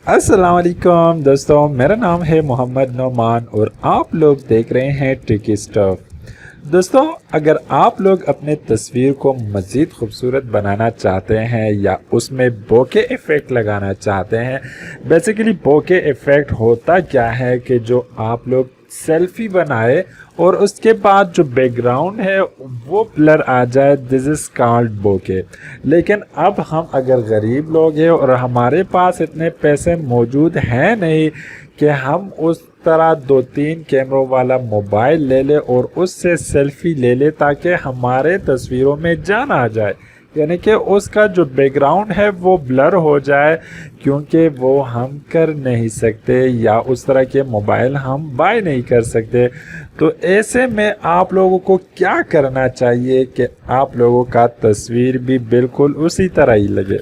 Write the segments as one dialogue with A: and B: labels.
A: अस्सलाम वालेकुम दोस्तों, मेरा नाम है मोहम्मद नौमान और आप लोग देख रहे हैं ट्रिकी स्टफ। दोस्तों, अगर आप लोग अपने तस्वीर को मज़ीद खूबसूरत बनाना चाहते हैं या उसमें बोके इफ़ेक्ट लगाना चाहते हैं, बेसिकली बोके इफ़ेक्ट होता क्या है कि जो आप लोग सेल्फी बनाए और उसके बाद जो बैकग्राउंड है वो ब्लर आ जाए, दिस इज़ कॉल्ड बोके। लेकिन अब हम अगर गरीब लोग हैं और हमारे पास इतने पैसे मौजूद हैं नहीं कि हम उस तरह 2-3 कैमरों वाला मोबाइल ले ले और उससे सेल्फी ले ले ताकि हमारे तस्वीरों में जान आ जाए, यानी कि उसका जो बैकग्राउंड है वो ब्लर हो जाए, क्योंकि वो हम कर नहीं सकते या उस तरह के मोबाइल हम बाय नहीं कर सकते। तो ऐसे में आप लोगों को क्या करना चाहिए कि आप लोगों का तस्वीर भी बिल्कुल उसी तरह ही लगे।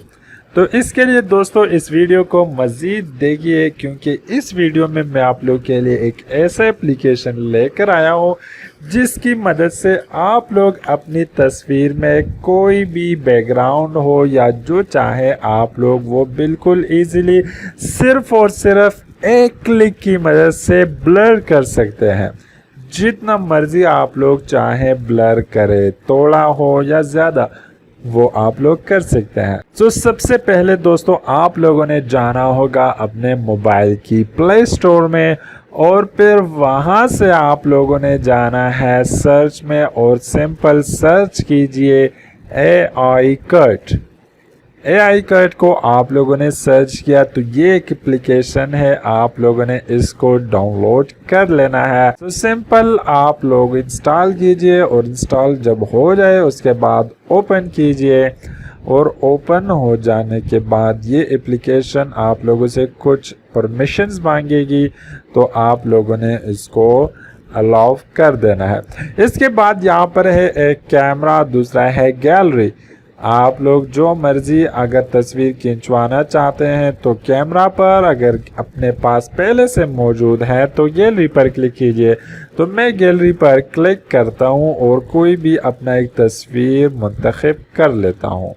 A: तो इसके लिए दोस्तों इस वीडियो को मज़ीद देखिए, क्योंकि इस वीडियो में मैं आप लोग के लिए एक ऐसा एप्लीकेशन लेकर आया हूँ जिसकी मदद से आप लोग अपनी तस्वीर में कोई भी बैकग्राउंड हो या जो चाहे आप लोग वो बिल्कुल इजीली सिर्फ और सिर्फ एक क्लिक की मदद से ब्लर कर सकते हैं। जितना मर्जी आप लोग चाहे ब्लर करे, थोड़ा हो या ज़्यादा, वो आप लोग कर सकते हैं। तो सबसे पहले दोस्तों आप लोगों ने जाना होगा अपने मोबाइल की प्ले स्टोर में और फिर वहां से आप लोगों ने जाना है सर्च में और सिंपल सर्च कीजिए AI कट। AI कट को आप लोगों ने सर्च किया तो ये एक एप्लीकेशन है, आप लोगों ने इसको डाउनलोड कर लेना है। तो सिंपल आप लोग इंस्टॉल कीजिए और इंस्टॉल जब हो जाए उसके बाद ओपन कीजिए और ओपन हो जाने के बाद ये एप्लीकेशन आप लोगों से कुछ परमिशंस मांगेगी, तो आप लोगों ने इसको अलाउ कर देना है। इसके बाद यहाँ पर है एक कैमरा, दूसरा है गैलरी। आप लोग जो मर्जी अगर तस्वीर खिंचवाना चाहते हैं तो कैमरा पर, अगर अपने पास पहले से मौजूद है तो गैलरी पर क्लिक कीजिए। तो मैं गैलरी पर क्लिक करता हूं और कोई भी अपना एक तस्वीर मुंतखब कर लेता हूं।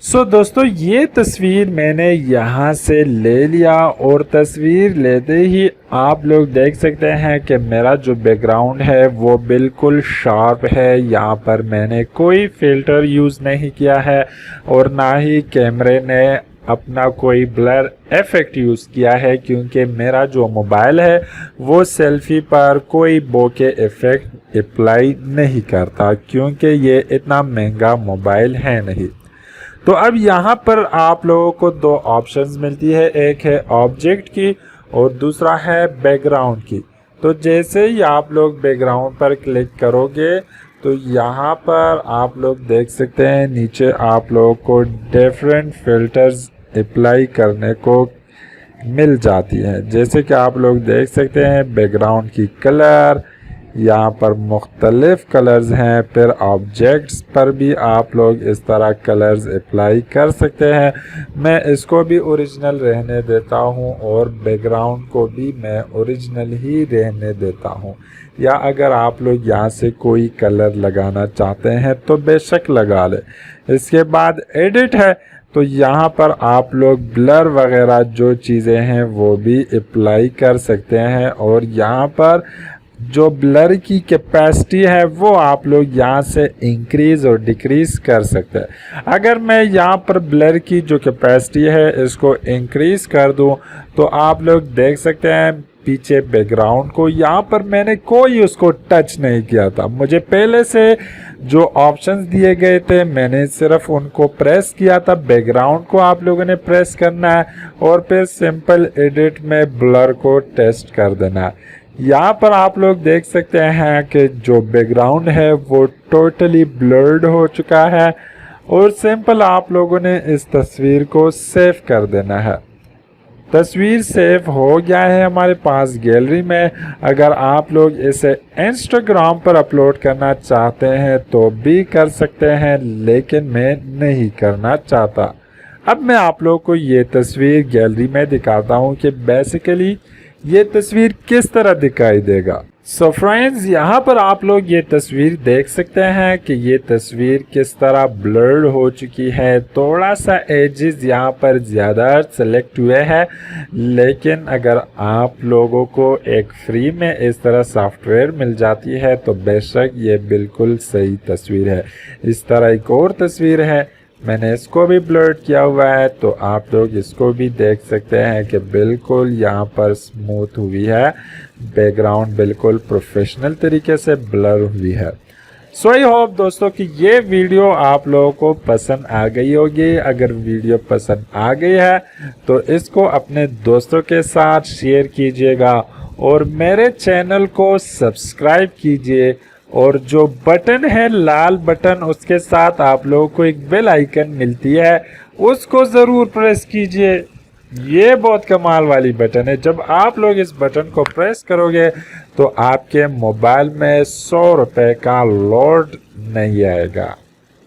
A: सो दोस्तों ये तस्वीर मैंने यहाँ से ले लिया और तस्वीर लेते ही आप लोग देख सकते हैं कि मेरा जो बैकग्राउंड है वो बिल्कुल शार्प है। यहाँ पर मैंने कोई फ़िल्टर यूज़ नहीं किया है और ना ही कैमरे ने अपना कोई ब्लर इफेक्ट यूज़ किया है, क्योंकि मेरा जो मोबाइल है वो सेल्फी पर कोई बोके इफेक्ट अप्लाई नहीं करता, क्योंकि ये इतना महंगा मोबाइल है नहीं। तो अब यहाँ पर आप लोगों को दो ऑप्शंस मिलती है, एक है ऑब्जेक्ट की और दूसरा है बैकग्राउंड की। तो जैसे ही आप लोग बैकग्राउंड पर क्लिक करोगे तो यहाँ पर आप लोग देख सकते हैं नीचे आप लोगों को डिफरेंट फिल्टर्स अप्लाई करने को मिल जाती है। जैसे कि आप लोग देख सकते हैं बैकग्राउंड की कलर, यहाँ पर मुख्तलिफ कलर्स हैं। फिर ऑब्जेक्ट्स पर भी आप लोग इस तरह कलर्स अप्लाई कर सकते हैं। मैं इसको भी ओरिजिनल रहने देता हूँ और बैकग्राउंड को भी मैं ओरिजिनल ही रहने देता हूँ, या अगर आप लोग यहाँ से कोई कलर लगाना चाहते हैं तो बेशक लगा लें। इसके बाद एडिट है, तो यहाँ पर आप लोग ब्लर वगैरह जो चीज़ें हैं वो भी अप्लाई कर सकते हैं और यहाँ पर जो ब्लर की कैपेसिटी है वो आप लोग यहाँ से इंक्रीज़ और डिक्रीज़ कर सकते हैं। अगर मैं यहाँ पर ब्लर की जो कैपेसिटी है इसको इंक्रीज़ कर दूँ तो आप लोग देख सकते हैं पीछे बैकग्राउंड को, यहाँ पर मैंने कोई उसको टच नहीं किया था। मुझे पहले से जो ऑप्शंस दिए गए थे मैंने सिर्फ उनको प्रेस किया था। बैकग्राउंड को आप लोगों ने प्रेस करना है और फिर सिंपल एडिट में ब्लर को टेस्ट कर देना है। यहाँ पर आप लोग देख सकते हैं कि जो बैकग्राउंड है वो टोटली ब्लर्ड हो चुका है और सिंपल आप लोगों ने इस तस्वीर को सेव कर देना है। तस्वीर सेव हो गया है हमारे पास गैलरी में। अगर आप लोग इसे इंस्टाग्राम पर अपलोड करना चाहते हैं तो भी कर सकते हैं, लेकिन मैं नहीं करना चाहता। अब मैं आप लोग को ये तस्वीर गैलरी में दिखाता हूँ कि बेसिकली ये तस्वीर किस तरह दिखाई देगा। सो फ्रेंड्स, यहाँ पर आप लोग ये तस्वीर देख सकते हैं कि ये तस्वीर किस तरह ब्लर्ड हो चुकी है। थोड़ा सा एजेस यहाँ पर ज़्यादा सेलेक्ट हुए हैं, लेकिन अगर आप लोगों को एक फ्री में इस तरह सॉफ्टवेयर मिल जाती है तो बेशक ये बिल्कुल सही तस्वीर है। इस तरह एक और तस्वीर है, मैंने इसको भी ब्लर्ड किया हुआ है, तो आप लोग इसको भी देख सकते हैं कि बिल्कुल यहाँ पर स्मूथ हुई है, बैकग्राउंड बिल्कुल प्रोफेशनल तरीके से ब्लर हुई है। सो आई होप दोस्तों कि ये वीडियो आप लोगों को पसंद आ गई होगी। अगर वीडियो पसंद आ गई है तो इसको अपने दोस्तों के साथ शेयर कीजिएगा और मेरे चैनल को सब्सक्राइब कीजिए, और जो बटन है लाल बटन, उसके साथ आप लोगों को एक बेल आइकन मिलती है, उसको ज़रूर प्रेस कीजिए। ये बहुत कमाल वाली बटन है। जब आप लोग इस बटन को प्रेस करोगे तो आपके मोबाइल में 100 रुपए का लोड नहीं आएगा।